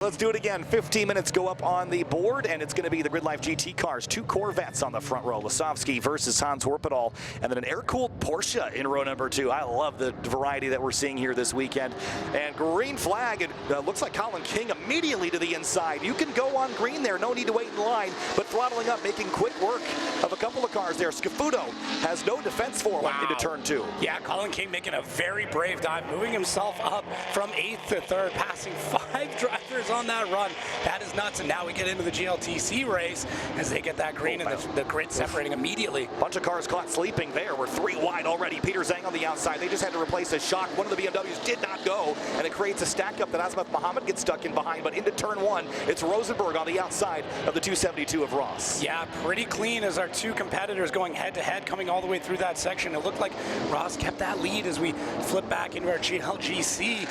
Let's do it again. 15 minutes go up on the board, and it's going to be the GRIDLIFE GT cars. Two Corvettes on the front row. Lasovsky versus Hans Horpedal, and then an air-cooled Porsche in row number 2. I love the variety that we're seeing here this weekend. And green flag, it looks like Colin King immediately to the inside. You can go on green there. No need to wait in line, but throttling up, making quick work of a couple of cars there. Scafuto has no defense for him into turn 2. Yeah, Colin King making a very brave dive, moving himself up from 8th to 3rd, passing 5 drivers on that run. That is nuts, and now we get into the GLTC race as they get that green and the grid separating immediately. Bunch of cars caught sleeping there. We're 3 wide already. Peter Zhang on the outside. They just had to replace a shock. One of the BMWs did not go, and it creates a stack up that Azimuth Muhammad gets stuck in behind, but into turn 1, it's Rosenberg on the outside of the 272 of Ross. Yeah, pretty clean as our two competitors going head-to-head, coming all the way through that section. It looked like Ross kept that lead as we flip back into our GLTC,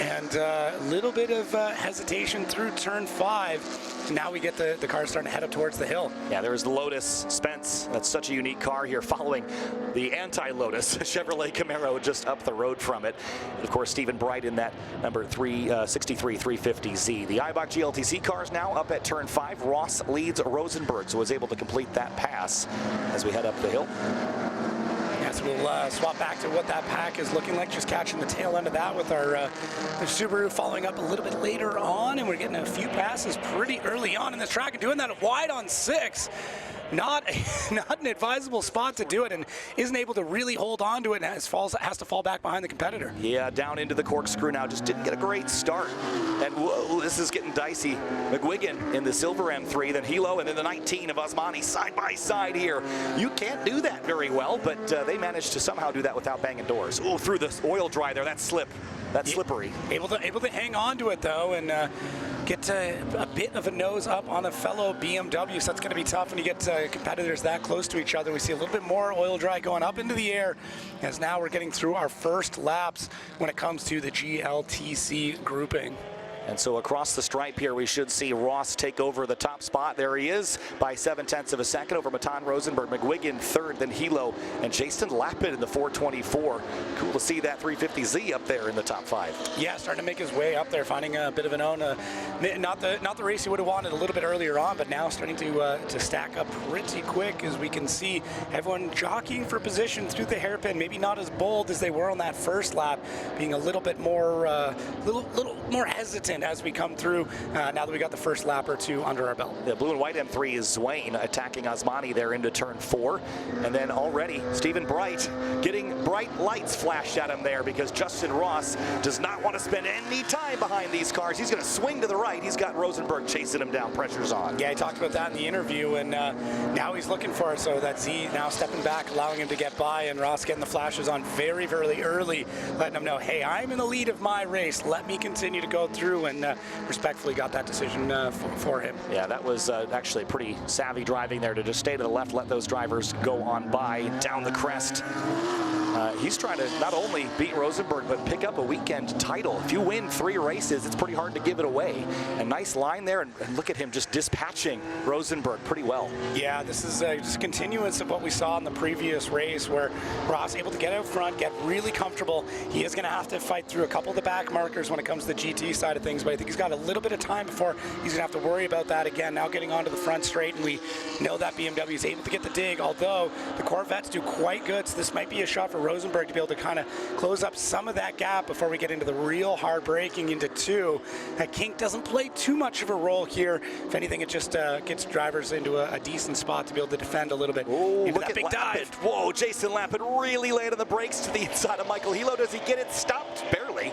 and a little bit of hesitation through turn 5. Now we get the car starting to head up towards the hill. Yeah, there's the Lotus Spence. That's such a unique car here, following the anti-Lotus Chevrolet Camaro just up the road from it. And of course, Stephen Bright in that number 63 350Z. The Eibach GLTC cars now up at turn 5. Ross leads Rosenberg, so was able to complete that pass as we head up the hill. Yes, we'll swap back to what that pack is looking like, just catching the tail end of that with our Subaru following up a little bit later on, and we're getting a few passes pretty early on in this track and doing that wide on 6. Not an advisable spot to do it, and isn't able to really hold on to it, and has to fall back behind the competitor. Yeah, down into the corkscrew now. Just didn't get a great start. And whoa, this is getting dicey. McGuigan in the silver M3, then Hilo, and then the 19 of Osmani side by side here. You can't do that very well, but they managed to somehow do that without banging doors. Oh, through the oil dry there. That's slippery. Able to hang on to it though, and get a bit of a nose up on a fellow BMW, so that's going to be tough when you get competitors that close to each other. We see a little bit more oil dry going up into the air, as now we're getting through our first laps when it comes to the GLTC grouping. And so across the stripe here, we should see Ross take over the top spot. There he is by 0.7 of a second over Matan Rosenberg. McGuigan 3rd, then Hilo, and Jason Lapid in the 424. Cool to see that 350Z up there in the top 5. Yeah, starting to make his way up there, finding a bit of an own. Not the race he would have wanted a little bit earlier on, but now starting to stack up pretty quick, as we can see everyone jockeying for position through the hairpin. Maybe not as bold as they were on that first lap, being a little bit more, little more hesitant as we come through, now that we got the first lap or 2 under our belt. The blue and white M3 is Zwain attacking Osmani there into turn 4. And then already Stephen Bright getting bright lights flashed at him there, because Justin Ross does not want to spend any time behind these cars. He's going to swing to the right. He's got Rosenberg chasing him down. Pressure's on. Yeah, he talked about that in the interview, and now he's looking for it. So that's Z now stepping back, allowing him to get by, and Ross getting the flashes on very, very early, letting him know, hey, I'm in the lead of my race. Let me continue to go through, and respectfully got that decision for him. Yeah, that was actually pretty savvy driving there to just stay to the left, let those drivers go on by down the crest. He's trying to not only beat Rosenberg, but pick up a weekend title. If you win 3 races, it's pretty hard to give it away. A nice line there, and look at him just dispatching Rosenberg pretty well. Yeah, this is just a continuance of what we saw in the previous race, where Ross able to get out front, get really comfortable. He is going to have to fight through a couple of the back markers when it comes to the GT side of things, but I think he's got a little bit of time before he's going to have to worry about that again. Now getting onto the front straight, and we know that BMW is able to get the dig, although the Corvettes do quite good, so this might be a shot for Rosenberg to be able to kind of close up some of that gap before we get into the real hard braking into 2. Kink doesn't play too much of a role here. If anything, it just gets drivers into a decent spot to be able to defend a little bit. Oh, look at that big dive. Whoa, Jason Lapid really landed the brakes to the inside of Michael Hilo. Does he get it stopped? Barely.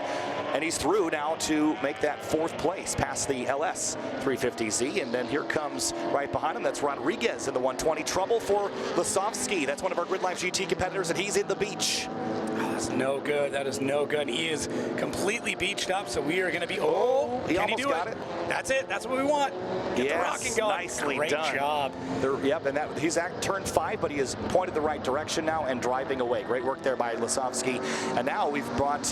And he's through now to make that 4th place past the LS 350Z. And then here comes right behind him, that's Rodriguez in the 120. Trouble for Lasovsky. That's one of our GRIDLIFE GT competitors, and he's in the beach. Oh, that's no good. That is no good. He is completely beached up, so we are going to be. He almost got it. That's it. That's what we want. Get the rocking going. Nicely Great done. job. Yep, and he's at turn 5, but he has pointed the right direction now and driving away. Great work there by Lasovsky. And now we've brought,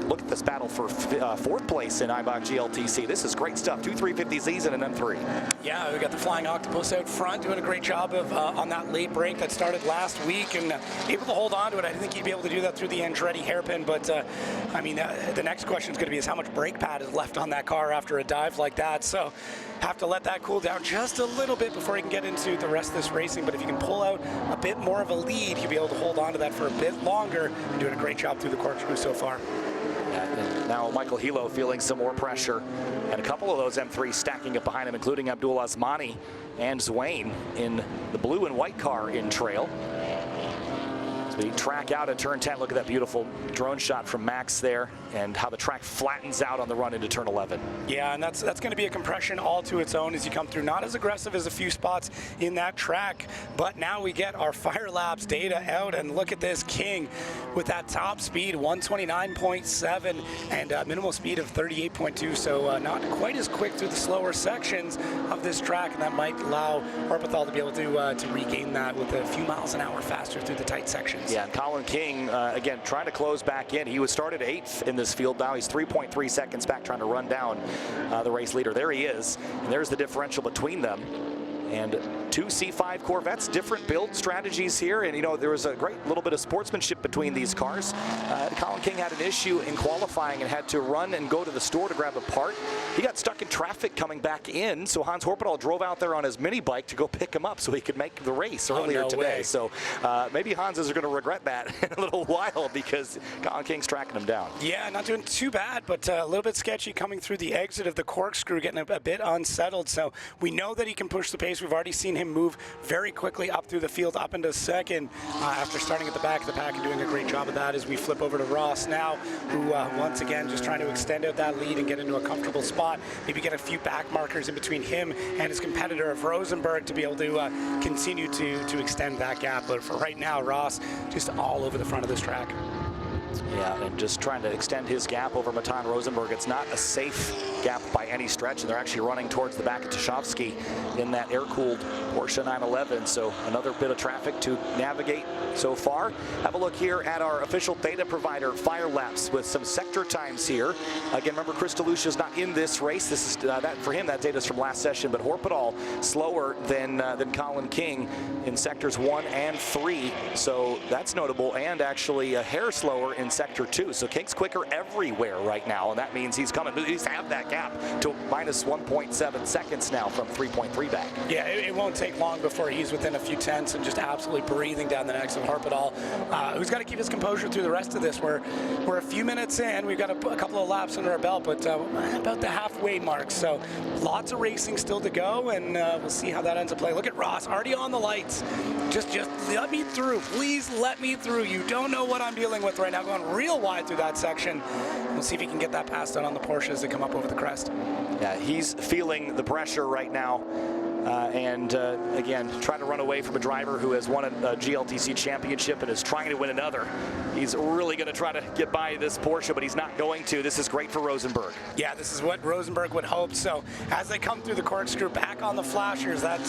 look at this battle for 4th place in Eibach GLTC. This is great stuff. 2 350Zs and an M3. Yeah, we got the Flying Octopus out front doing a great job of on that late break that started last week, and able to hold on to it. I didn't think he'd be able to do that through the Andretti hairpin, but I mean, the next question is going to be is how much brake pad is left on that car after a dive like that. So have to let that cool down just a little bit before he can get into the rest of this racing. But if you can pull out a bit more of a lead, he'll be able to hold on to that for a bit longer, and doing a great job through the corkscrew so far. And now Michael Hilo feeling some more pressure, and a couple of those M3s stacking up behind him, including Abdul Asmani and Zwain in the blue and white car in trail. As we track out at turn 10, look at that beautiful drone shot from Max there, and how the track flattens out on the run into turn 11. Yeah, and that's going to be a compression all to its own as you come through. Not as aggressive as a few spots in that track, but now we get our Fire Labs data out, and look at this King with that top speed, 129.7, and minimal speed of 38.2, so not quite as quick through the slower sections of this track, and that might allow Horpethal to be able to regain that with a few miles an hour faster through the tight sections. Yeah, and Colin King, again, trying to close back in. He was started 8th in this field. Now he's 3.3 seconds back, trying to run down the race leader. There he is, and there's the differential between them. And two C5 Corvettes, different build strategies here. And, you know, there was a great little bit of sportsmanship between these cars. Colin King had an issue in qualifying and had to run and go to the store to grab a part. He got stuck in traffic coming back in, so Hans Horpethal drove out there on his mini bike to go pick him up so he could make the race earlier today. Way. So maybe Hans is going to regret that in a little while, because Colin King's tracking him down. Yeah, not doing too bad, but a little bit sketchy coming through the exit of the corkscrew, getting a bit unsettled. So we know that he can push the pace. We've already seen him move very quickly up through the field, up into second after starting at the back of the pack and doing a great job of that. As we flip over to Ross now, who once again just trying to extend out that lead and get into a comfortable spot, maybe get a few back markers in between him and his competitor of Rosenberg to be able to continue to extend that gap. But for right now, Ross just all over the front of this track. Yeah, and just trying to extend his gap over Matan Rosenberg. It's not a safe gap by any stretch, and they're actually running towards the back of Tuchovsky in that air-cooled Porsche 911. So another bit of traffic to navigate so far. Have a look here at our official data provider, Fire Labs, with some sector times here. Again, remember, Chris DeLucia's not in this race. This is that for him. That data's from last session, but Horpethal slower than Colin King in sectors 1 and 3. So that's notable, and actually a hair slower in sector 2. So King's quicker everywhere right now, and that means he's coming to at least have that gap to minus 1.7 seconds now from 3.3 back. Yeah, it won't take long before he's within a few tenths and just absolutely breathing down the necks of Horpethal, who's got to keep his composure through the rest of this. We're a few minutes in. We've got a couple of laps under our belt, but about the halfway mark. So lots of racing still to go, and we'll see how that ends up playing. Look at Ross already on the lights. Just let me through. Please let me through. You don't know what I'm dealing with right now. Going real wide through that section. We'll see if he can get that pass done on the Porsches that come up over the crest. Yeah, he's feeling the pressure right now. Again, trying to run away from a driver who has won a GLTC championship and is trying to win another. He's really going to try to get by this Porsche, but he's not going to. This is great for Rosenberg. Yeah, this is what Rosenberg would hope. So as they come through the corkscrew, back on the flashers, that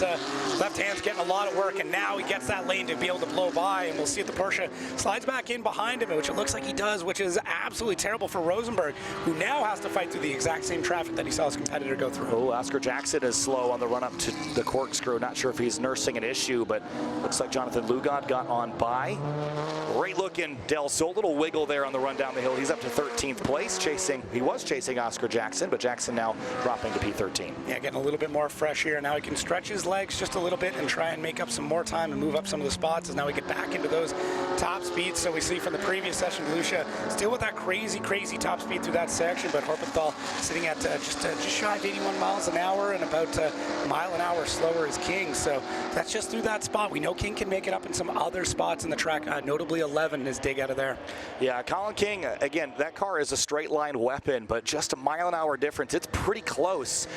left hand's getting a lot of work, and now he gets that lane to be able to blow by, and we'll see if the Porsche slides back in behind him, which it looks like he does, which is absolutely terrible for Rosenberg, who now has to fight through the exact same traffic that he saw his competitor go through. Oh, Oscar Jackson is slow on the run up to the corkscrew. Not sure if he's nursing an issue, but looks like Jonathan Lugod got on by. Great looking Del Sol, little wiggle there on the run down the hill. He's up to 13th place, he was chasing Oscar Jackson, but Jackson now dropping to P13. Yeah, getting a little bit more fresh here. Now he can stretch his legs just a little bit and try and make up some more time and move up some of the spots as now we get back into those top speeds. So we see from the previous session, Lucia still with that crazy top speed through that section, but Horpethal sitting at just shy of 81 miles an hour and about a mile an hour slower as King. So that's just through that spot. We know King can make it up in some other spots in the track, notably 11 his dig out of there. Yeah, Colin King, again, that car is a straight line weapon, but just a mile an hour difference. It's pretty close.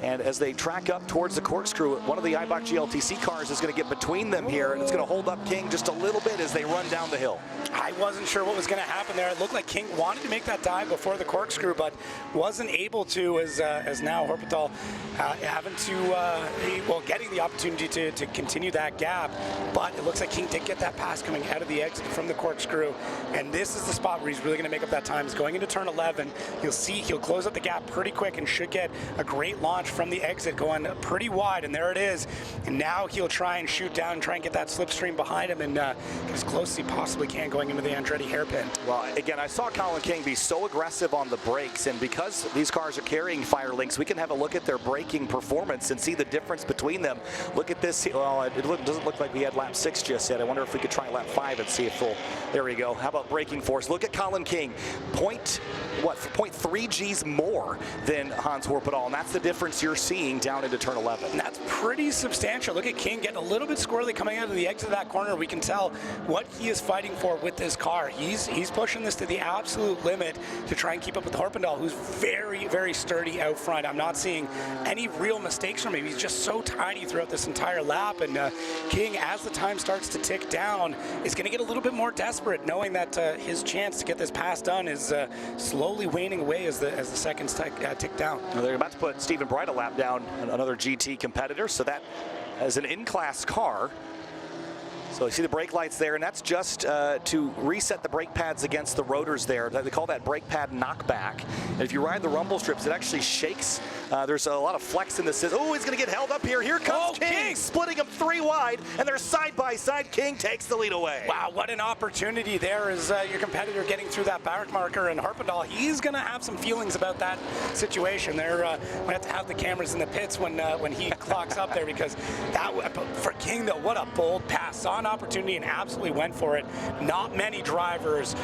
And as they track up towards the corkscrew, one of the Eibach GLTC cars is going to get between them here, and it's going to hold up King just a little bit as they run down the hill. I wasn't sure what was going to happen there. It looked like King wanted to make that dive before the corkscrew, but wasn't able to, as now Horpethal having to, getting the opportunity to continue that gap. But it looks like King did get that pass coming out of the exit from the corkscrew, and this is the spot where he's really going to make up that time. He's going into turn 11. You'll see he'll close up the gap pretty quick and should get a great launch from the exit, going pretty wide, and there it is. And now he'll try and shoot down and try and get that slipstream behind him and get as close as he possibly can going into the Andretti hairpin. Well, again, I saw Colin King be so aggressive on the brakes, and because these cars are carrying fire links, we can have a look at their braking performance and see the difference between them. Look at this. Well, it doesn't look like we had lap 6 just yet. I wonder if we could try lap 5 and see if we'll. There we go. How about braking force? Look at Colin King. 0.3 Gs more than Hans Horpedal, and that's the difference you're seeing down into turn 11. And that's pretty substantial. Look at King getting a little bit squirrely coming out of the exit of that corner. We can tell what he is fighting for with this car. He's pushing this to the absolute limit to try and keep up with Horpedal, who's very, very sturdy out front. I'm not seeing any real mistakes from him. He's just so tiny throughout this entire lap. And King, as the time starts to tick down, is going to get a little bit more desperate, knowing that his chance to get this pass done is slowly waning away as the seconds tick down. Well, they're about to put Stephen Bright a lap down, another GT competitor, so that as an in-class car. So you see the brake lights there, and that's just to reset the brake pads against the rotors there. They call that brake pad knockback. And if you ride the rumble strips, it actually shakes. There's a lot of flex in this. Oh, he's going to get held up here. Here comes King, splitting them 3 wide, and they're side by side. King takes the lead away. Wow, what an opportunity there is your competitor getting through that back marker, and Horpedal, he's going to have some feelings about that situation. They're we have to have the cameras in the pits when he clocks up there, because that for King though, what a bold pass on opportunity, and absolutely went for it. Not many drivers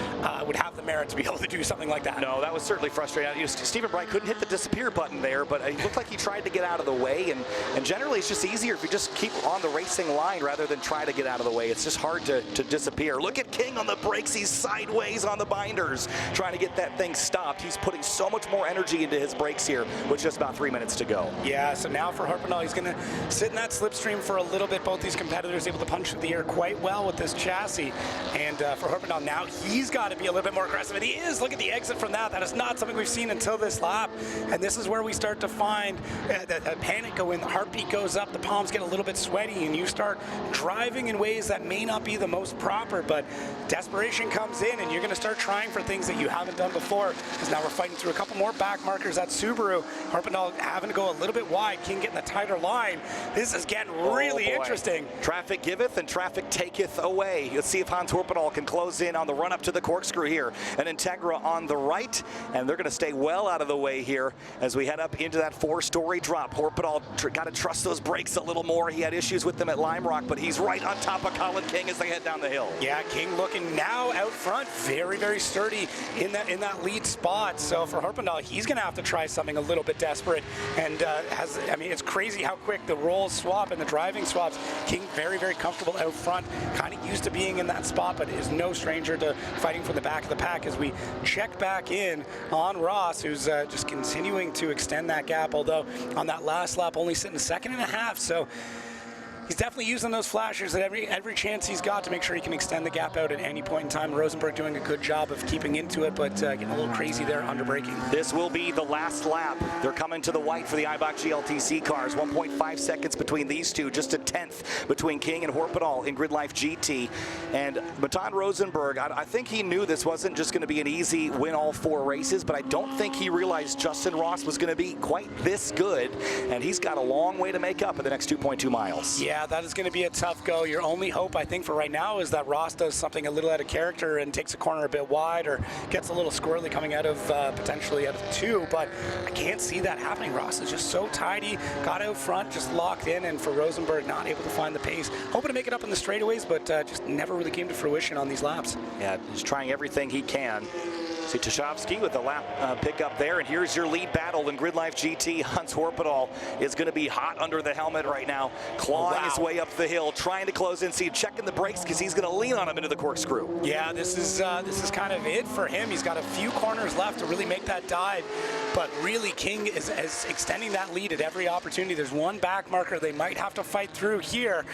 would have the merit to be able to do something like that. No, that was certainly frustrating. You know, Stephen Bright couldn't hit the disappear button there, but it looked like he tried to get out of the way, and generally it's just easier if you just keep on the racing line rather than try to get out of the way. It's just hard to disappear. Look at King on the brakes. He's sideways on the binders trying to get that thing stopped. He's putting so much more energy into his brakes here with just about 3 minutes to go. Yeah, so now for Horpedal, he's going to sit in that slipstream for a little bit. Both these competitors able to punch through the air quite well with this chassis, and for Horpedal now, he's got to be a little bit more aggressive, and he is. Look at the exit from that. That is not something we've seen until this lap, and this is where we start to find the panic go in, the heartbeat goes up, the palms get a little bit sweaty, and you start driving in ways that may not be the most proper, but desperation comes in, and you're going to start trying for things that you haven't done before, because now we're fighting through a couple more back markers at Subaru. Horpedal having to go a little bit wide, King getting the tighter line. This is getting really interesting. Traffic giveth and traffic taketh away. Let's see if Hans Horpedal can close in on the run up to the corkscrew here. An Integra on the right, and they're going to stay well out of the way here as we head up into that 4-story drop. Horpedal got to trust those brakes a little more. He had issues with them at Lime Rock, but he's right on top of Colin King as they head down the hill. Yeah, King looking now out front, very, very sturdy in that lead spot. So for Horpedal, he's going to have to try something a little bit desperate. And I mean, it's crazy how quick the rolls swap and the driving swaps. King very, very comfortable out front, kind of used to being in that spot, but is no stranger to fighting for the back of the pack as we check back in on Ross, who's just continuing to extend that gap, although on that last lap only sitting 2.5 seconds. So he's definitely using those flashers at every chance he's got to make sure he can extend the gap out at any point in time. Rosenberg doing a good job of keeping into it, but getting a little crazy there under braking. This will be the last lap. They're coming to the white for the Eibach GLTC cars. 1.5 seconds between these two, just a 1/10 between King and Horpedal in GRIDLIFE GT. And Matan Rosenberg, I think he knew this wasn't just going to be an easy win all 4 races, but I don't think he realized Justin Ross was going to be quite this good, and he's got a long way to make up in the next 2.2 miles. Yeah, that is going to be a tough go. Your only hope, I think, for right now is that Ross does something a little out of character and takes a corner a bit wide or gets a little squirrely coming out of potentially out of 2, but I can't see that happening. Ross is just so tidy, got out front, just locked in, and for Rosenberg, not able to find the pace. Hoping to make it up in the straightaways, but just never really came to fruition on these laps. Yeah, he's trying everything he can. See Tashovsky with the lap pickup there, and here's your lead battle in GRIDLIFE GT. Hans Horpedal is going to be hot under the helmet right now, clawing his way up the hill, trying to close in. See, checking the brakes because he's going to lean on him into the corkscrew. Yeah, this is kind of it for him. He's got a few corners left to really make that dive, but really King is extending that lead at every opportunity. There's one back marker they might have to fight through here.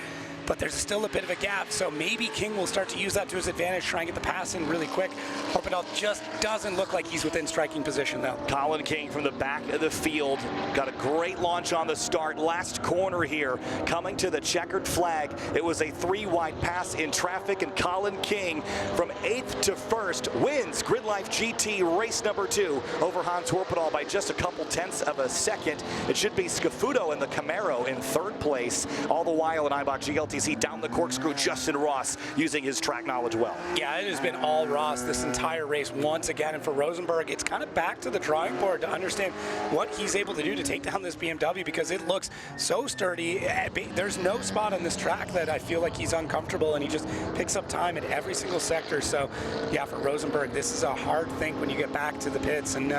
but there's still a bit of a gap. So maybe King will start to use that to his advantage, try and get the pass in really quick. Orbital just doesn't look like he's within striking position though. Colin King from the back of the field got a great launch on the start. Last corner here, coming to the checkered flag. It was a 3-wide pass in traffic, and Colin King from 8th to 1st wins GRIDLIFE GT race number 2 over Hans Orbital by just a couple tenths of a second. It should be Scafuto and the Camaro in 3rd place. All the while in Eibach GLTC down the corkscrew, Justin Ross using his track knowledge well. Yeah, it has been all Ross this entire race once again, and for Rosenberg, it's kind of back to the drawing board to understand what he's able to do to take down this BMW, because it looks so sturdy. There's no spot on this track that I feel like he's uncomfortable, and he just picks up time in every single sector. So yeah, for Rosenberg, this is a hard thing when you get back to the pits and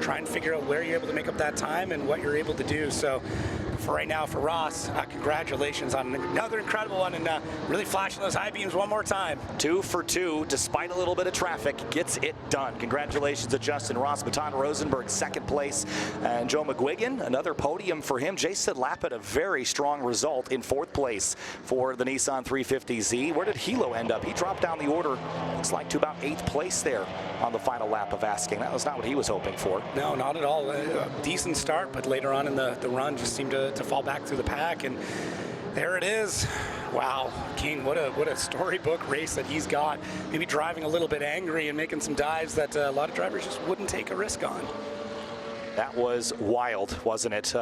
try and figure out where you're able to make up that time and what you're able to do. So for right now, for Ross, congratulations on another incredible one, and really flashing those high beams one more time. 2 for 2, despite a little bit of traffic, gets it done. Congratulations to Justin Ross. Baton Rosenberg 2nd place, and Joe McGuigan, another podium for him. Jason Lappin, a very strong result in 4th place for the Nissan 350Z. Where did Hilo end up? He dropped down the order, looks like, to about 8th place there on the final lap of asking. That was not what he was hoping for. No, not at all. A decent start, but later on in the run just seemed to fall back through the pack, and there it is. Wow, King, what a storybook race that he's got. Maybe driving a little bit angry and making some dives that a lot of drivers just wouldn't take a risk on. That was wild, wasn't it?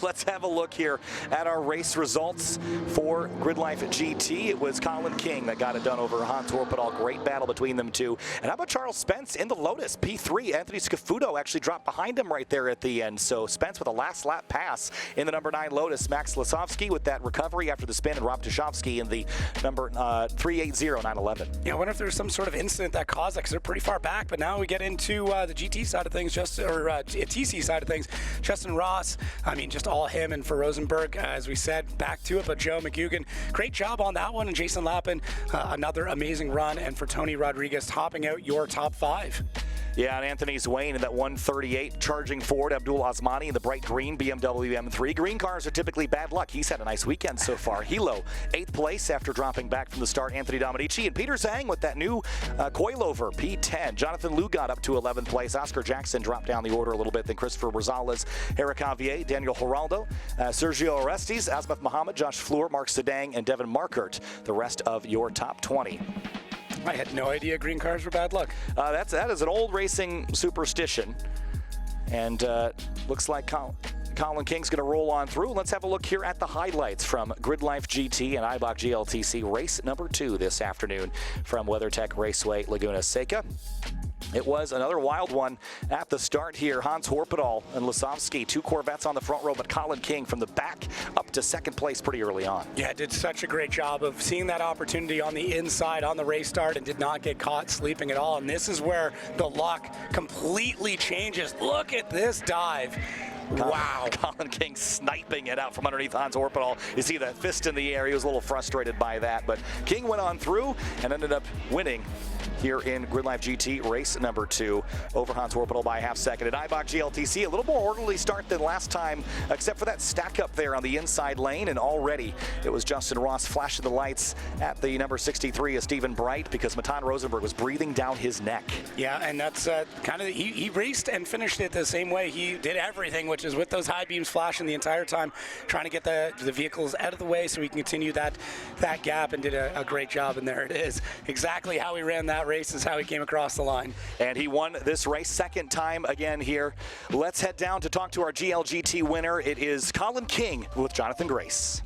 Let's have a look here at our race results for GRIDLIFE GT. It was Colin King that got it done over Hans Orbital. Great battle between them two. And how about Charles Spence in the Lotus P3? Anthony Scafuto actually dropped behind him right there at the end. So Spence with a last lap pass in the number 9 Lotus. Max Lasovsky with that recovery after the spin, and Rob Tushkovsky in the number 380-911. Yeah, I wonder if there's some sort of incident that caused that, because they're pretty far back. But now we get into the GT side of things, TC side of things. Justin Ross, I mean, just all him, and for Rosenberg, as we said, back to it. But Joe McGuigan, great job on that one, and Jason Lappin, another amazing run, and for Tony Rodriguez, topping out your top 5. Yeah, and Anthony Zwane in that 138 charging forward. Abdul Osmani in the bright green BMW M3. Green cars are typically bad luck. He's had a nice weekend so far. Hilo, 8th place after dropping back from the start. Anthony Dominici and Peter Zhang with that new coilover P10. Jonathan Liu got up to 11th place. Oscar Jackson dropped down the order a little bit. Then Christopher Rosales, Eric Javier, Daniel Geraldo, Sergio Orestes, Azmath Mohammed, Josh Fleur, Mark Sedang, and Devin Markert. The rest of your top 20. I had no idea green cars were bad luck. That is an old racing superstition, and looks like Colin King's going to roll on through. Let's have a look here at the highlights from GRIDLIFE GT and Eibach GLTC race number 2 this afternoon from WeatherTech Raceway, Laguna, Seca. It was another wild one at the start here. Hans Orbital and Lasovsky, 2 Corvettes on the front row, but Colin King from the back up to 2nd place pretty early on. Yeah, did such a great job of seeing that opportunity on the inside on the race start and did not get caught sleeping at all. And this is where the luck completely changes. Look at this dive. Wow. Colin King sniping it out from underneath Hans Orbital. You see that fist in the air. He was a little frustrated by that, but King went on through and ended up winning here in GRIDLIFE GT race number 2 over Hans Orbital by a half second. At Eibach GLTC, a little more orderly start than last time, except for that stack up there on the inside lane, and already it was Justin Ross flashing the lights at the number 63 of Stephen Bright, because Matan Rosenberg was breathing down his neck. Yeah, and that's kind of, he raced and finished it the same way. He did everything, which is with those high beams flashing the entire time, trying to get the vehicles out of the way so he can continue that gap, and did a great job. And there it is. Exactly how he ran that race is how he came across the line. And he won this race 2nd time again here. Let's head down to talk to our GLGT winner. It is Colin King with Jonathan Grace.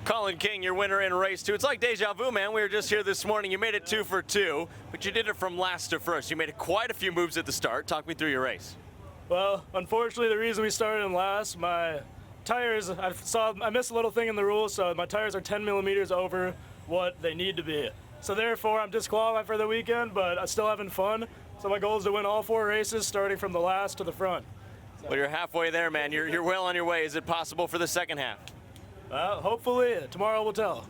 Colin King, your winner in race 2. It's like deja vu, man. We were just here this morning. You made it 2 for 2, but you did it from last to first. You made quite a few moves at the start. Talk me through your race. Well, unfortunately, the reason we started in last, my tires, I missed a little thing in the rules, so my tires are 10 millimeters over what they need to be. So therefore, I'm disqualified for the weekend, but I'm still having fun. So my goal is to win all 4 races, starting from the last to the front. Well, you're halfway there, man. You're well on your way. Is it possible for the second half? Hopefully, tomorrow will tell.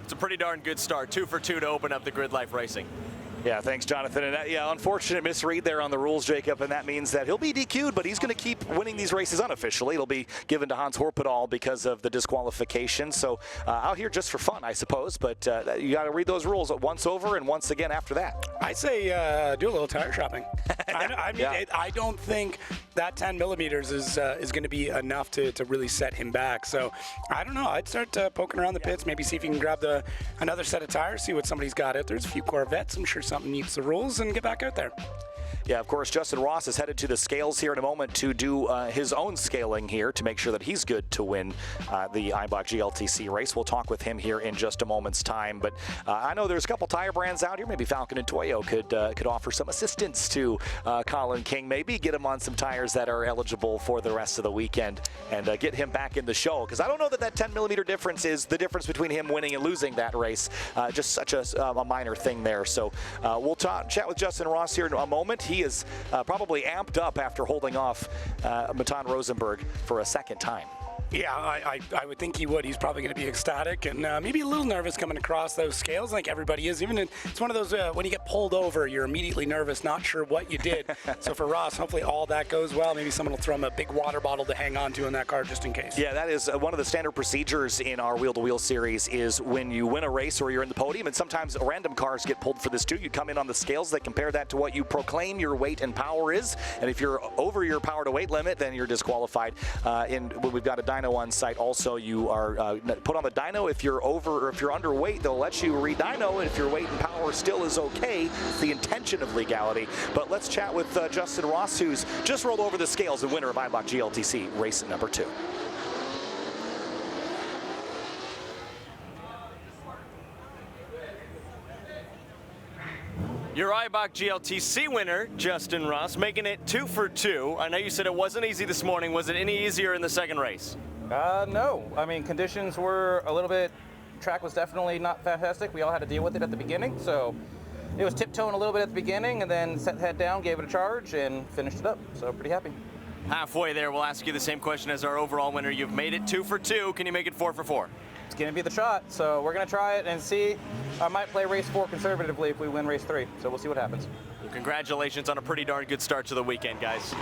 It's a pretty darn good start. 2 for 2 to open up the GRIDLIFE racing. Yeah, thanks, Jonathan. And yeah, unfortunate misread there on the rules, Jacob, and that means that he'll be DQ'd, but he's going to keep winning these races unofficially. It'll be given to Hans Horpedal because of the disqualification. So out here just for fun, I suppose, but you got to read those rules once over and once again after that. I say do a little tire shopping. I don't think that 10 millimeters is going to be enough to really set him back. So I don't know. I'd start poking around the pits, maybe see if you can grab another set of tires, see what somebody's got out there. There's a few Corvettes. I'm sure something meets the rules, and get back out there. Yeah, of course, Justin Ross is headed to the scales here in a moment to do his own scaling here to make sure that he's good to win the Eibach GLTC race. We'll talk with him here in just a moment's time. But I know there's a couple tire brands out here. Maybe Falcon and Toyo could offer some assistance to Colin King. Maybe get him on some tires that are eligible for the rest of the weekend and get him back in the show. Because I don't know that that 10 millimeter difference is the difference between him winning and losing that race. Just such a minor thing there. So we'll chat with Justin Ross here in a moment. He is probably amped up after holding off Matan Rosenberg for a second time. Yeah, I would think he would. He's probably going to be ecstatic and maybe a little nervous coming across those scales like everybody is. It's one of those, when you get pulled over, you're immediately nervous, not sure what you did. So for Ross, hopefully all that goes well. Maybe someone will throw him a big water bottle to hang on to in that car just in case. Yeah, that is one of the standard procedures in our wheel-to-wheel series is when you win a race or you're in the podium, and sometimes random cars get pulled for this too. You come in on the scales, they compare that to what you proclaim your weight and power is, and if you're over your power to weight limit, then you're disqualified. We've got a dyno on site also. You are put on the dyno if you're over or if you're underweight. They'll let you re-dyno, and if your weight and power still is okay, it's the intention of legality. But let's chat with Justin Ross, who's just rolled over the scales, the winner of Eibach GLTC race number 2. Your Eibach GLTC winner, Justin Ross, making it 2 for 2. I know you said it wasn't easy this morning. Was it any easier in the second race? No. I mean, conditions were a little bit, track was definitely not fantastic. We all had to deal with it at the beginning, so it was tiptoeing a little bit at the beginning and then set the head down, gave it a charge, and finished it up. So pretty happy. Halfway there, we'll ask you the same question as our overall winner. You've made it 2 for 2. Can you make it 4 for 4? It's going to be the shot, so we're going to try it and see. I might play race 4 conservatively if we win race 3, so we'll see what happens. Well, congratulations on a pretty darn good start to the weekend, guys.